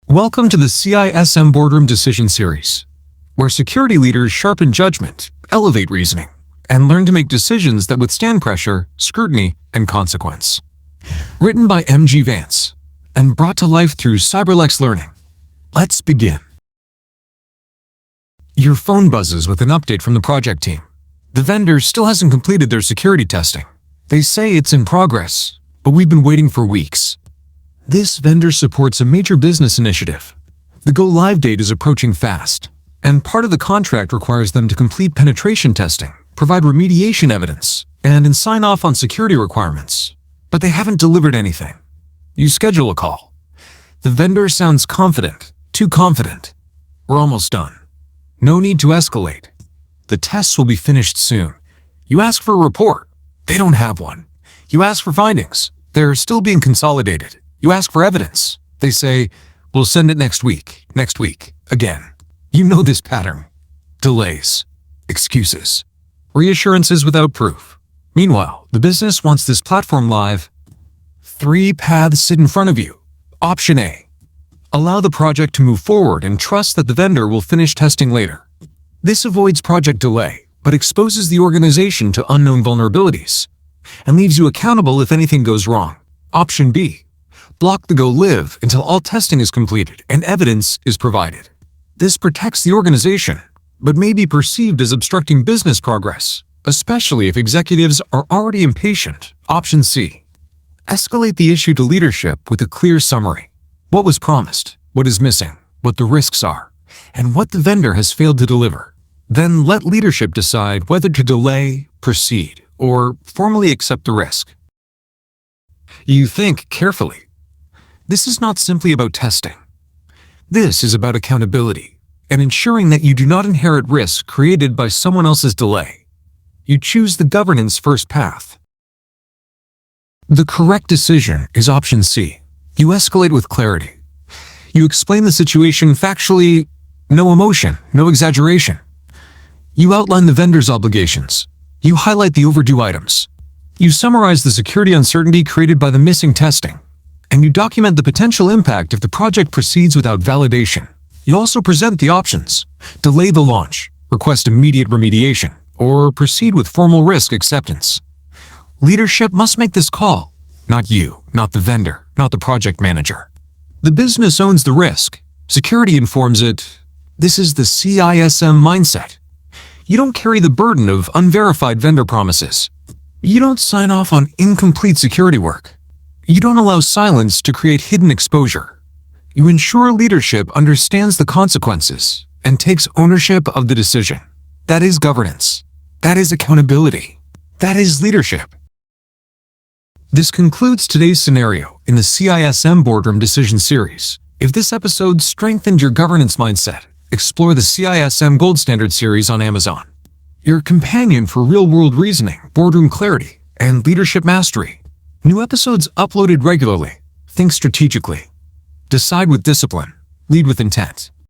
Welcome to the CISM Boardroom Decision Series, where security leaders sharpen judgment, elevate reasoning, and learn to make decisions that withstand pressure, scrutiny, and consequence. Written by M.G. Vance and brought to life through CyberLex Learning. Let's begin. Your phone buzzes with an update from the project team. The vendor still hasn't completed their security testing. They say it's in progress, but we've been waiting for weeks. This vendor supports a major business initiative. The go-live date is approaching fast, and part of the contract requires them to complete penetration testing, provide remediation evidence, and sign off on security requirements. But they haven't delivered anything. You schedule a call. The vendor sounds confident, too confident. We're almost done. No need to escalate. The tests will be finished soon. You ask for a report. They don't have one. You ask for findings. They're still being consolidated. You ask for evidence. They say, we'll send it next week, again. You know this pattern. Delays, excuses, reassurances without proof. Meanwhile, the business wants this platform live. 3 paths sit in front of you. Option A. Allow the project to move forward and trust that the vendor will finish testing later. This avoids project delay, but exposes the organization to unknown vulnerabilities and leaves you accountable if anything goes wrong. Option B. Block the go-live until all testing is completed and evidence is provided. This protects the organization, but may be perceived as obstructing business progress, especially if executives are already impatient. Option C. Escalate the issue to leadership with a clear summary. What was promised, what is missing, what the risks are, and what the vendor has failed to deliver. Then let leadership decide whether to delay, proceed, or formally accept the risk. You think carefully. This is not simply about testing. This is about accountability and ensuring that you do not inherit risk created by someone else's delay. You choose the governance-first path. The correct decision is option C. You escalate with clarity. You explain the situation factually, no emotion, no exaggeration. You outline the vendor's obligations. You highlight the overdue items. You summarize the security uncertainty created by the missing testing. And you document the potential impact if the project proceeds without validation. You also present the options: delay the launch, request immediate remediation, or proceed with formal risk acceptance. Leadership must make this call, not you, not the vendor, not the project manager. The business owns the risk. Security informs it. This is the CISM mindset. You don't carry the burden of unverified vendor promises. You don't sign off on incomplete security work. You don't allow silence to create hidden exposure. You ensure leadership understands the consequences and takes ownership of the decision. That is governance. That is accountability. That is leadership. This concludes today's scenario in the CISM Boardroom Decision Series. If this episode strengthened your governance mindset, explore the CISM Gold Standard Series on Amazon. Your companion for real-world reasoning, boardroom clarity, and leadership mastery. New episodes uploaded regularly. Think strategically. Decide with discipline. Lead with intent.